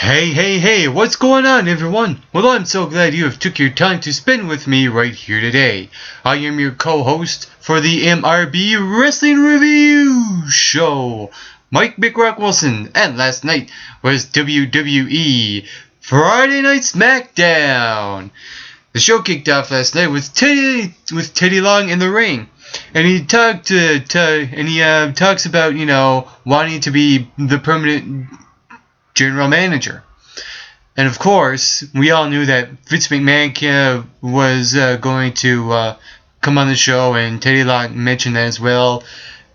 Hey, what's going on, everyone? Well, I'm so glad you have took your time to spend with me right here today. I am your co-host for the MRB Wrestling Review Show, Mike Big Rock Wilson, and last night was WWE Friday Night SmackDown. The show kicked off last night with Teddy Long in the ring. And he talks about, wanting to be the permanent general manager. And of course, we all knew that Vince McMahon was going to come on the show, and Teddy Long mentioned that as well.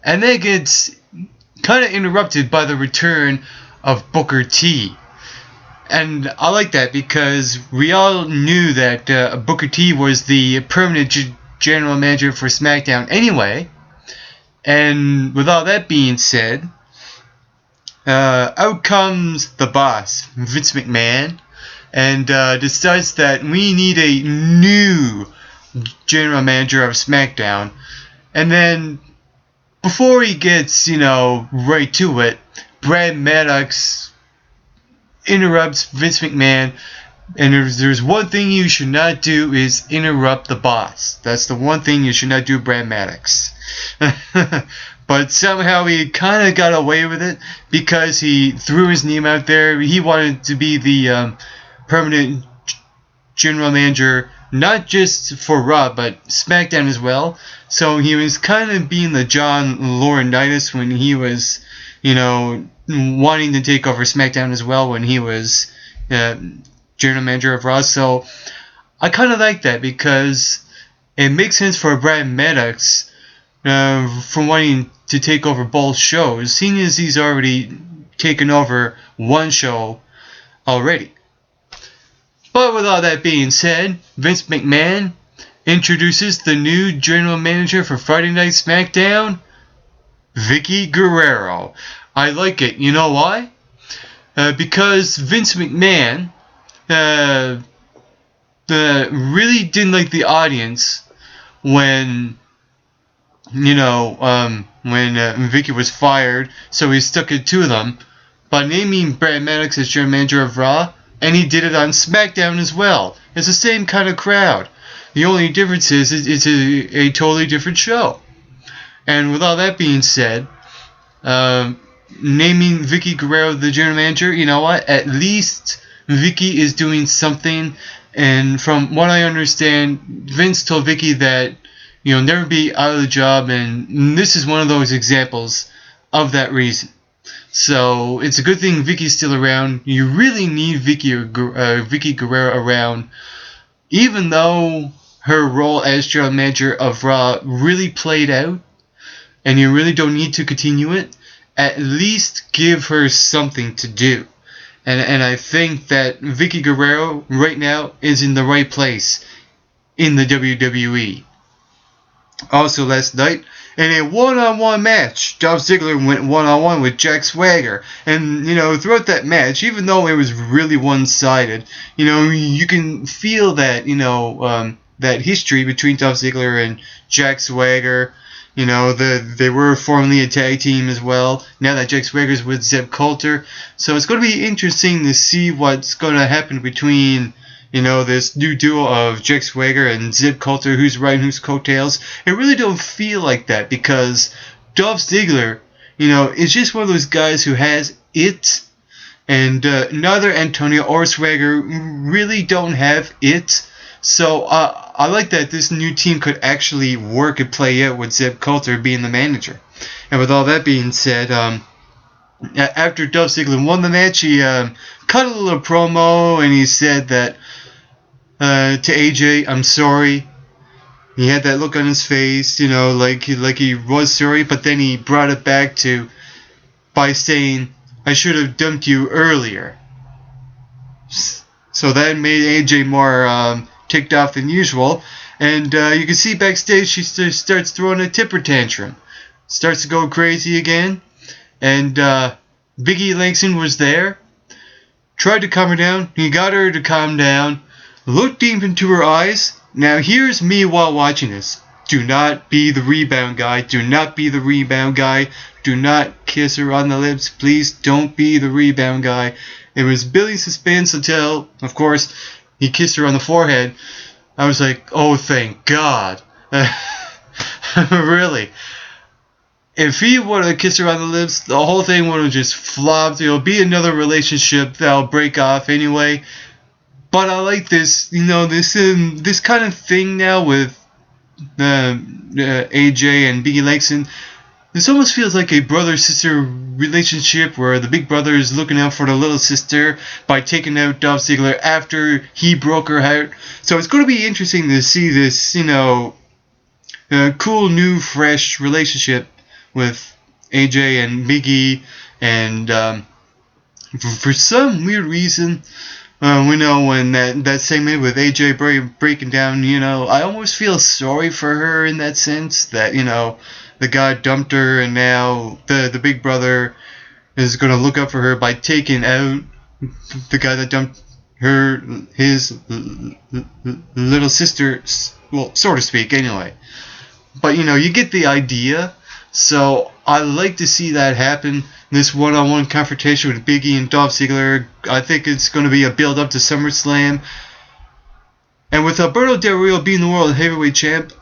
And then it gets kind of interrupted by the return of Booker T. And I like that because we all knew that Booker T was the permanent general manager for SmackDown anyway. And with all that being said, out comes the boss, Vince McMahon, and decides that we need a new general manager of SmackDown. And then, before he gets, right to it, Brad Maddox interrupts Vince McMahon. And there's one thing you should not do is interrupt the boss. That's the one thing you should not do, Brad Maddox. But somehow he kind of got away with it because he threw his name out there. He wanted to be the permanent general manager, not just for Raw, but SmackDown as well. So he was kind of being the John Laurinaitis when he was, wanting to take over SmackDown as well when he was general manager of Raw. So I kind of like that because it makes sense for Brad Maddox from wanting to take over both shows, seeing as he's already taken over one show already. But with all that being said, Vince McMahon introduces the new general manager for Friday Night SmackDown, Vickie Guerrero. I like it. You know why? Because Vince McMahon really didn't like the audience when Vickie was fired, so he stuck it to them by naming Brad Maddox as general manager of Raw, and he did it on SmackDown as well. It's the same kind of crowd. The only difference is it's a totally different show. And with all that being said, naming Vickie Guerrero the general manager, you know what? At least Vickie is doing something, and from what I understand, Vince told Vickie that never be out of the job, and this is one of those examples of that reason. So it's a good thing Vickie's still around. You really need Vickie Guerrero around, even though her role as general manager of Raw really played out, and you really don't need to continue it. At least give her something to do. And I think that Vickie Guerrero right now is in the right place in the WWE. Also last night, in a one-on-one match, Dolph Ziggler went one-on-one with Jack Swagger. And, throughout that match, even though it was really one-sided, you can feel that, that history between Dolph Ziggler and Jack Swagger. They were formerly a tag team as well. Now that Jack Swagger's with Zeb Coulter. So it's going to be interesting to see what's going to happen between this new duo of Jack Swagger and Zeb Coulter, who's riding whose coattails. It really don't feel like that because Dolph Ziggler, is just one of those guys who has it, and neither Antonio or Swagger really don't have it. So I like that this new team could actually work and play out with Zeb Coulter being the manager. And with all that being said, after Dolph Ziggler won the match, he cut a little promo, and he said that to AJ, "I'm sorry." He had that look on his face, like he was sorry, but then he brought it back by saying, "I should have dumped you earlier." So that made AJ more ticked off than usual, and you can see backstage she starts throwing a temper tantrum, starts to go crazy again, and Biggie Langston was there, tried to calm her down. He got her to calm down, looked deep into her eyes. Now here's me while watching this. Do not be the rebound guy. Do not be the rebound guy. Do not kiss her on the lips. Please don't be the rebound guy. It was building suspense until, of course, he kissed her on the forehead. I was like, oh, thank God. Really. If he would have kissed her on the lips, the whole thing would have just flopped. It'll be another relationship that'll break off anyway. But I like this, this kind of thing now with AJ and Biggie Langston. This almost feels like a brother-sister relationship where the big brother is looking out for the little sister by taking out Dolph Ziggler after he broke her heart. So it's going to be interesting to see this, cool, new, fresh relationship with AJ and Biggie. And for some weird reason, we know when that segment with AJ breaking down, I almost feel sorry for her in that sense that, the guy dumped her, and now the big brother is going to look up for her by taking out the guy that dumped her, his little sister, well, so to speak, anyway. But, you get the idea. So I like to see that happen. This one-on-one confrontation with Biggie and Dolph Ziggler. I think it's going to be a build-up to SummerSlam. And with Alberto Del Rio being the World Heavyweight Champ,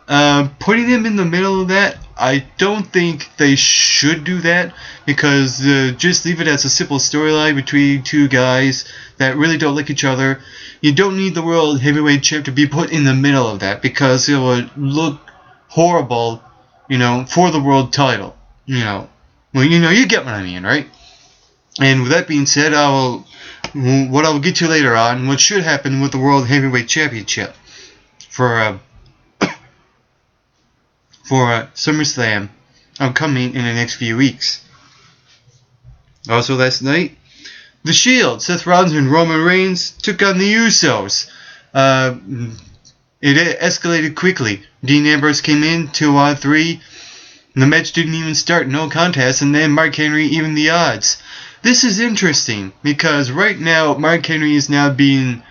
putting him in the middle of that, I don't think they should do that, because just leave it as a simple storyline between two guys that really don't like each other. You don't need the World Heavyweight Champ to be put in the middle of that, because it would look horrible, for the world title. Well, you get what I mean, right? And with that being said, what I will get to later on, what should happen with the World Heavyweight Championship for SummerSlam upcoming in the next few weeks. Also last night, The Shield, Seth Rollins and Roman Reigns took on the Usos. It escalated quickly. Dean Ambrose came in 2 out of 3. The match didn't even start, no contest, and then Mark Henry evened the odds. This is interesting because right now Mark Henry is now being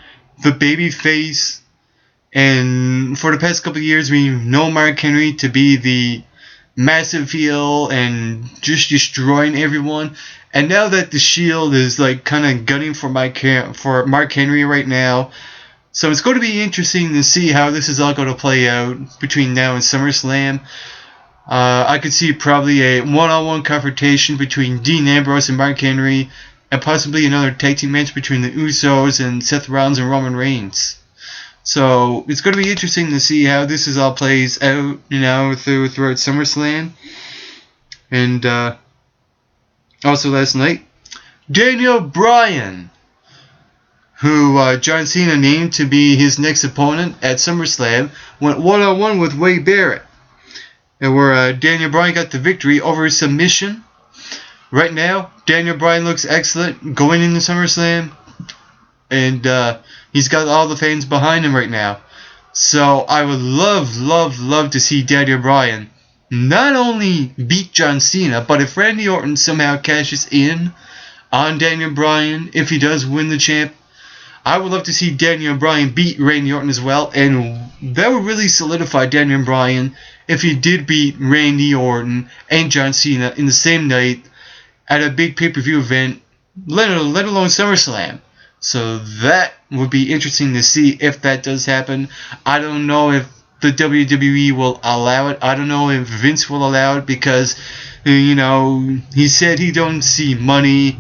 the baby face, and for the past couple of years we know Mark Henry to be the massive heel and just destroying everyone. And now that the Shield is like kind of gunning for Mark Henry right now, so it's going to be interesting to see how this is all going to play out between now and SummerSlam. I could see probably a one-on-one confrontation between Dean Ambrose and Mark Henry, and possibly another tag team match between the Usos and Seth Rollins and Roman Reigns. So it's going to be interesting to see how this is all plays out, throughout SummerSlam. And also last night, Daniel Bryan, who John Cena named to be his next opponent at SummerSlam, went one-on-one with Wade Barrett. And where Daniel Bryan got the victory over submission. Right now, Daniel Bryan looks excellent going into SummerSlam. And he's got all the fans behind him right now. So I would love to see Daniel Bryan not only beat John Cena, but if Randy Orton somehow cashes in on Daniel Bryan, if he does win the champ, I would love to see Daniel Bryan beat Randy Orton as well. And that would really solidify Daniel Bryan if he did beat Randy Orton and John Cena in the same night at a big pay-per-view event, let alone SummerSlam. So that would be interesting to see if that does happen. I don't know if the WWE will allow it. I don't know if Vince will allow it because, he said he don't see money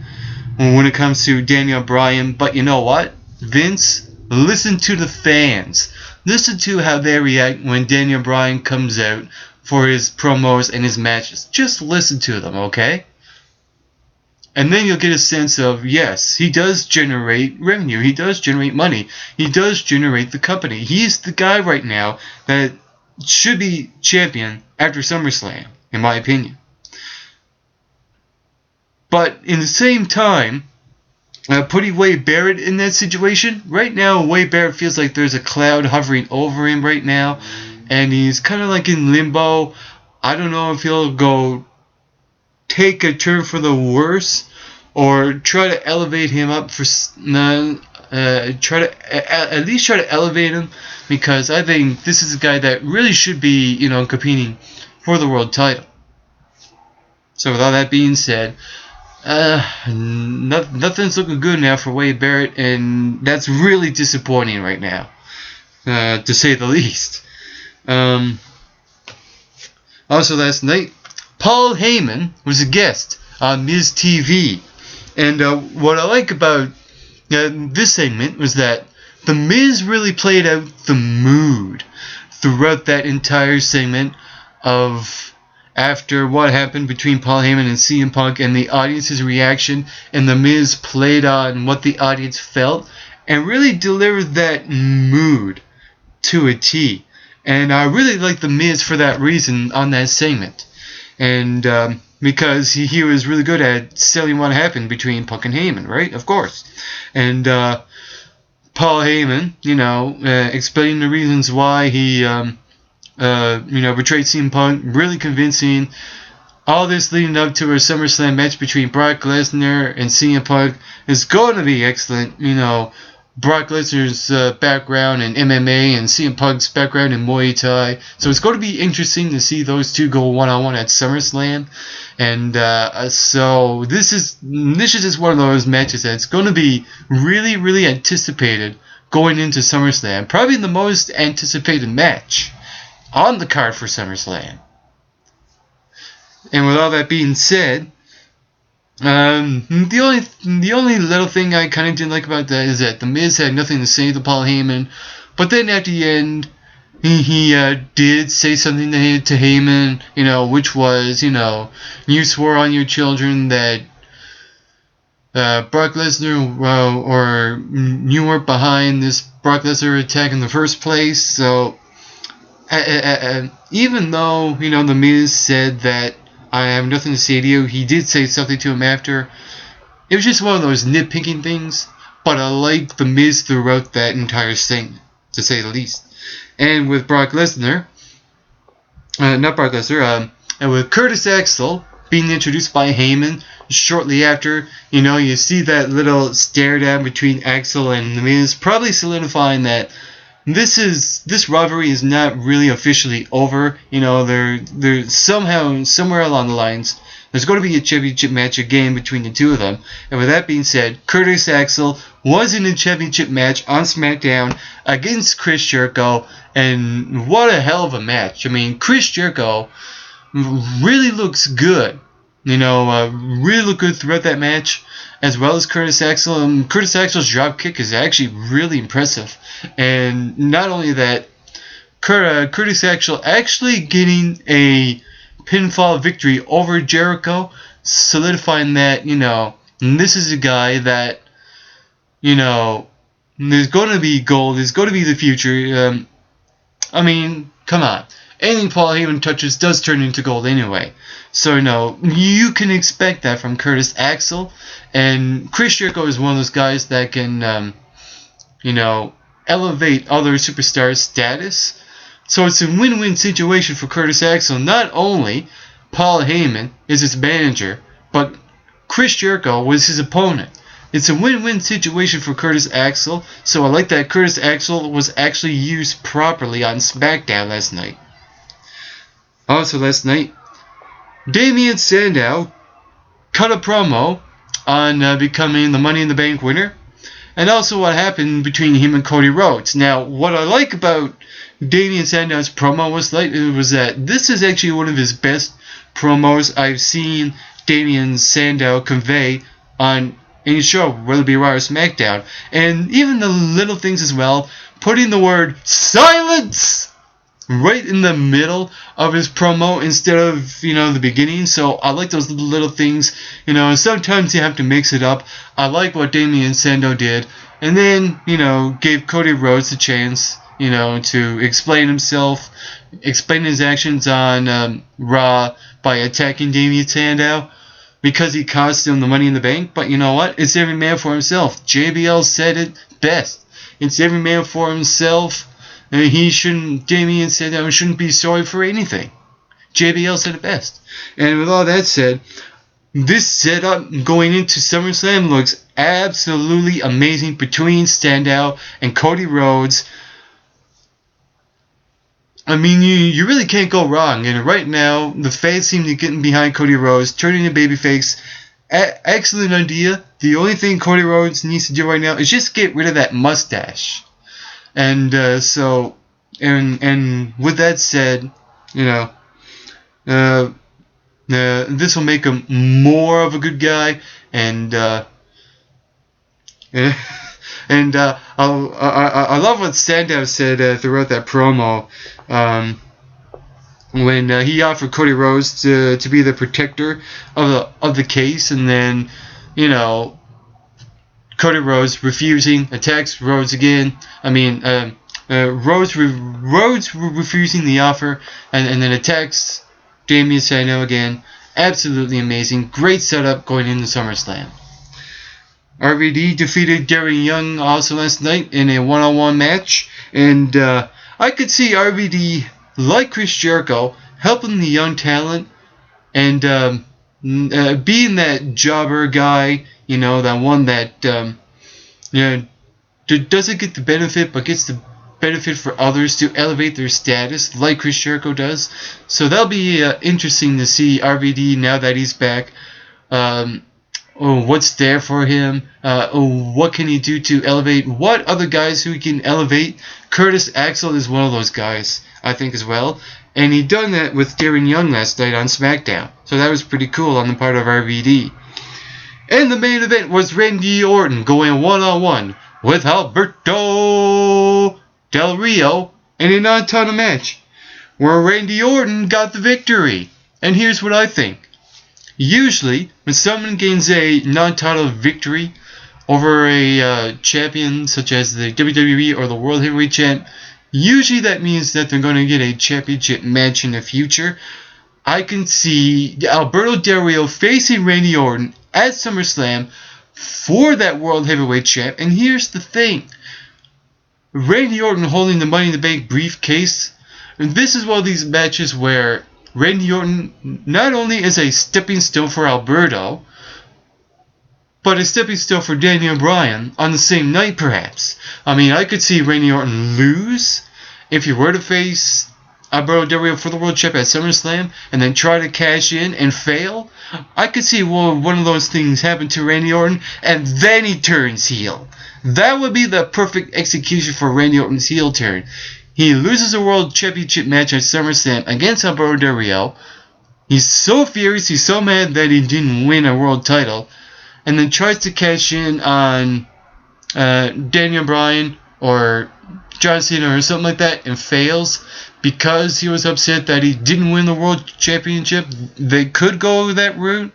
when it comes to Daniel Bryan. But you know what? Vince, listen to the fans. Listen to how they react when Daniel Bryan comes out for his promos and his matches. Just listen to them, okay? And then you'll get a sense of, yes, he does generate revenue. He does generate money. He does generate the company. He's the guy right now that should be champion after SummerSlam, in my opinion. But in the same time, putting Wade Barrett in that situation, right now Wade Barrett feels like there's a cloud hovering over him right now, and he's kind of like in limbo. I don't know if he'll go take a turn for the worse or try to elevate him up at least try to elevate him, because I think this is a guy that really should be competing for the world title. So with all that being said, nothing's looking good now for Wade Barrett, and that's really disappointing right now, to say the least. Also last night, Paul Heyman was a guest on Miz TV, and what I like about this segment was that the Miz really played out the mood throughout that entire segment of after what happened between Paul Heyman and CM Punk and the audience's reaction, and the Miz played on what the audience felt and really delivered that mood to a T. And I really like the Miz for that reason on that segment. And because he was really good at selling what happened between Punk and Heyman, right? Of course. And Paul Heyman, explaining the reasons why he betrayed CM Punk, really convincing. All this leading up to a SummerSlam match between Brock Lesnar and CM Punk is going to be excellent. Brock Lesnar's background in MMA and CM Punk's background in Muay Thai. So it's going to be interesting to see those two go one-on-one at SummerSlam. And so this is just one of those matches that's going to be really, really anticipated going into SummerSlam. Probably the most anticipated match on the card for SummerSlam. And with all that being said, the only little thing I kind of didn't like about that is that the Miz had nothing to say to Paul Heyman, but then at the end he did say something to Heyman, which was, you swore on your children that Brock Lesnar or you weren't behind this Brock Lesnar attack in the first place. So even though the Miz said that I have nothing to say to you, he did say something to him after. It was just one of those nitpicking things, but I like the Miz throughout that entire thing, to say the least. And with Brock Lesnar, and with Curtis Axel being introduced by Heyman shortly after, you see that little stare down between Axel and the Miz, probably solidifying that this rivalry is not really officially over. They're somehow, somewhere along the lines, there's going to be a championship match again between the two of them. And with that being said, Curtis Axel was in a championship match on SmackDown against Chris Jericho, and what a hell of a match. I mean, Chris Jericho really looks good. Really looked good throughout that match, as well as Curtis Axel. Curtis Axel's drop kick is actually really impressive. And not only that, Curtis Axel actually getting a pinfall victory over Jericho, solidifying that, this is a guy that, there's going to be gold, there's going to be the future. I mean, come on. Anything Paul Heyman touches does turn into gold anyway. So, you can expect that from Curtis Axel. And Chris Jericho is one of those guys that can, elevate other superstars' status. So it's a win-win situation for Curtis Axel. Not only Paul Heyman is his manager, but Chris Jericho was his opponent. It's a win-win situation for Curtis Axel. So I like that Curtis Axel was actually used properly on SmackDown last night. Also last night, Damien Sandow cut a promo on becoming the Money in the Bank winner, and also what happened between him and Cody Rhodes. Now, what I like about Damien Sandow's promo was that this is actually one of his best promos I've seen Damien Sandow convey on any show, whether it be Raw or SmackDown. And even the little things as well, putting the word SILENCE right in the middle of his promo instead of, the beginning. So I like those little things, and sometimes you have to mix it up. I like what Damien Sandow did. And then, gave Cody Rhodes a chance, to explain himself, explain his actions on Raw by attacking Damien Sandow because he cost him the Money in the Bank. But you know what? It's every man for himself. JBL said it best. It's every man for himself. Damien Sandow shouldn't be sorry for anything. JBL said it best. And with all that said, this setup going into SummerSlam looks absolutely amazing between Sandow and Cody Rhodes. I mean, you really can't go wrong. And right now, the fans seem to be getting behind Cody Rhodes, turning a babyface. Excellent idea. The only thing Cody Rhodes needs to do right now is just get rid of that mustache. And and with that said, this will make him more of a good guy. And I love what Sandow said throughout that promo. When he offered Cody Rhodes to be the protector of the case, and then Cody Rhodes refusing, attacks Rhodes again. Rhodes refusing the offer, and then attacks Damien Sandow again. Absolutely amazing, great setup going into SummerSlam. RVD defeated Darren Young also last night in a one-on-one match, and I could see RVD, like Chris Jericho, helping the young talent and being that jobber guy, that one that doesn't get the benefit but gets the benefit for others to elevate their status, like Chris Jericho does. So that'll be interesting to see RVD now that he's back. What's there for him? What can he do to elevate? What other guys who he can elevate? Curtis Axel is one of those guys, I think, as well. And he done that with Darren Young last night on SmackDown. So that was pretty cool on the part of RVD. And the main event was Randy Orton going one-on-one with Alberto Del Rio in a non-title match, where Randy Orton got the victory. And here's what I think. Usually, when someone gains a non-title victory over a champion such as the WWE or the World Heavyweight Champ, usually that means that they're going to get a championship match in the future. I can see Alberto Del Rio facing Randy Orton at SummerSlam for that World Heavyweight Champ. And here's the thing. Randy Orton holding the Money in the Bank briefcase. And this is one of these matches where Randy Orton not only is a stepping stone for Alberto, but a stepping stone for Daniel Bryan on the same night, perhaps. I could see Randy Orton lose if he were to face Alberto Del Rio for the World Champ at SummerSlam and then try to cash in and fail. I could see one of those things happen to Randy Orton, and then he turns heel. That would be the perfect execution for Randy Orton's heel turn. He loses a World Championship match at SummerSlam against Alberto Del Rio. He's so furious, he's so mad that he didn't win a world title, and then tries to cash in on Daniel Bryan or John Cena or something like that, and fails because he was upset that he didn't win the World Championship. They could go that route,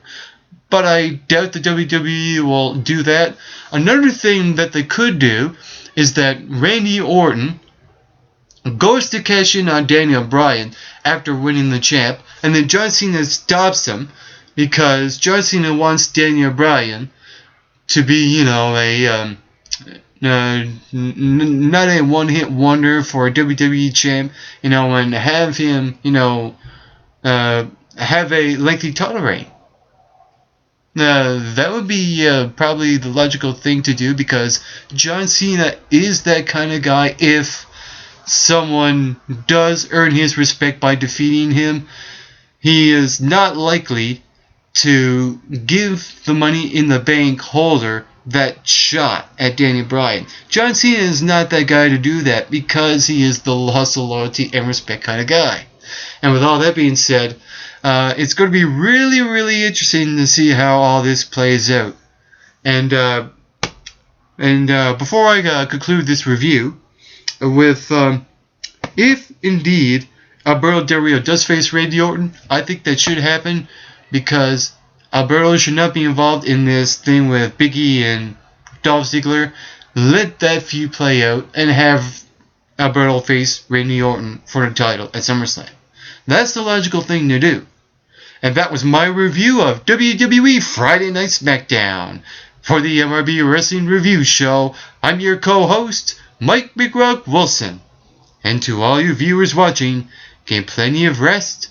but I doubt the WWE will do that. Another thing that they could do is that Randy Orton goes to cash in on Daniel Bryan after winning the champ, and then John Cena stops him because John Cena wants Daniel Bryan to be, not a one-hit wonder for a WWE champ, and have him, have a lengthy title reign. That would be probably the logical thing to do, because John Cena is that kind of guy. If someone does earn his respect by defeating him, he is not likely to give the Money in the Bank holder that shot at Daniel Bryan. John Cena is not that guy to do that because he is the hustle, loyalty, and respect kind of guy. And with all that being said, it's going to be really, really interesting to see how all this plays out. And before I conclude this review with if indeed Alberto Del Rio does face Randy Orton, I think that should happen, because Alberto should not be involved in this thing with Big E and Dolph Ziggler. Let that feud play out and have Alberto face Randy Orton for the title at SummerSlam. That's the logical thing to do. And that was my review of WWE Friday Night SmackDown. For the MRB Wrestling Review Show, I'm your co-host, Mike McRock Wilson. And to all you viewers watching, get plenty of rest,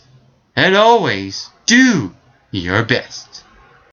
and always do your best.